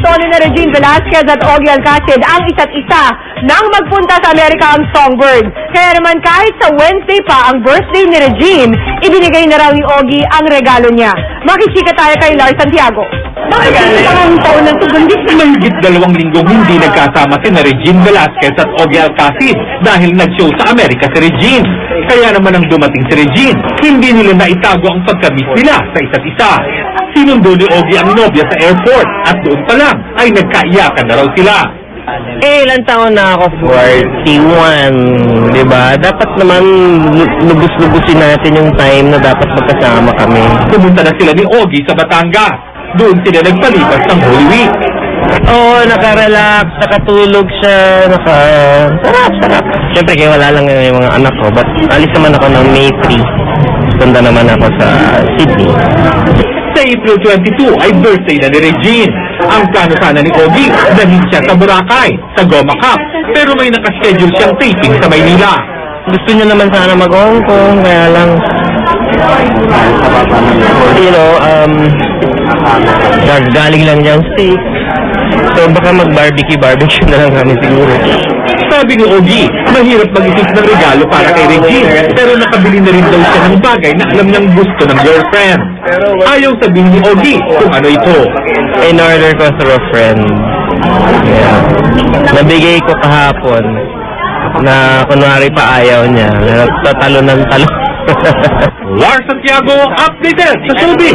gusto ni Regine Velasquez at Ogie Alcacid ang isa't isa nang magpunta sa Amerika ang Songbird. Kaya naman kahit sa Wednesday pa ang birthday ni Regine, ibinigay na raw ni Ogie ang regalo niya. Makikita tayo kay Lars Santiago. Bakit ang taon ng tugundis? Mahigit 2 linggong hindi nagkasama si Regine Velasquez at Ogie Alcacid dahil nag-show sa Amerika si Regine. Kaya naman ang dumating si Regine, hindi nila naitago ang pagka-miss nila sa isa't isa. Sinundo ni Ogie ang nobya sa airport at doon pa lang ay nagkaiyakan na raw sila. Ilang taon na ako? 41, diba? Dapat naman lubos-lubusin natin yung time na dapat magkasama kami. Pumunta na sila ni Ogie sa Batangas. Doon sila nagpalipas ng Holy Week. Oo, nakarelax, nakatulog siya, sarap. Siyempre kaya wala lang yung mga anak ko, but alis naman ako ng May 3. Punta naman ako sa Sydney. Sa April 22 ay birthday na ni Regine. Ang plano sana ni Ogie, dalhin siya sa Boracay, sa Goma Cup. Pero may nakaschedule siyang taping sa Maynila. Gusto niya naman sana mag-Hong Kong, kaya lang, galing lang niyang steak. So baka mag-barbecue na lang kami siguro. Sabi ni Ogie, mahirap mag-isip ng regalo para kay Regine, pero nakabili na rin daw siya ng bagay na alam niyang gusto ng girlfriend. Ayaw sabihin ni Ogie kung ano ito. In order ko through a friend. Yeah. Nabigay ko kahapon na kunwari pa ayaw niya. Tatalo ng talo. Lars Santiago, updated sa showbiz.